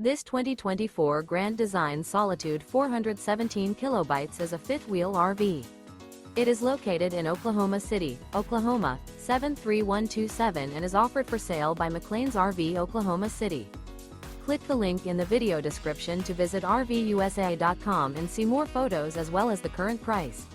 This 2024 Grand Design Solitude 417 kilobytes is a fifth-wheel RV. It is located in Oklahoma City, Oklahoma, 73127 and is offered for sale by McClain's RV Oklahoma City. Click the link in the video description to visit RVUSA.com and see more photos as well as the current price.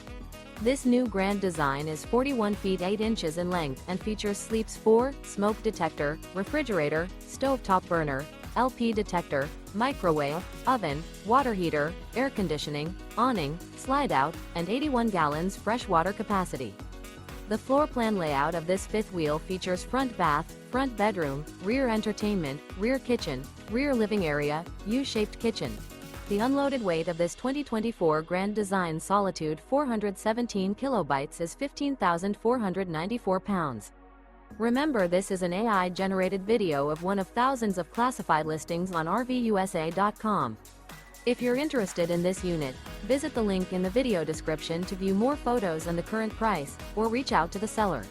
This new Grand Design is 41 feet 8 inches in length and features sleeps 4, smoke detector, refrigerator, stovetop burner, LP detector, microwave, oven, water heater, air conditioning, awning, slide-out, and 81 gallons freshwater capacity. The floor plan layout of this fifth wheel features front bath, front bedroom, rear entertainment, rear kitchen, rear living area, U-shaped kitchen. The unloaded weight of this 2024 Grand Design Solitude 417 kilobytes is 15,494 pounds. Remember, this is an AI-generated video of one of thousands of classified listings on RVUSA.com. If you're interested in this unit, visit the link in the video description to view more photos and the current price, or reach out to the seller.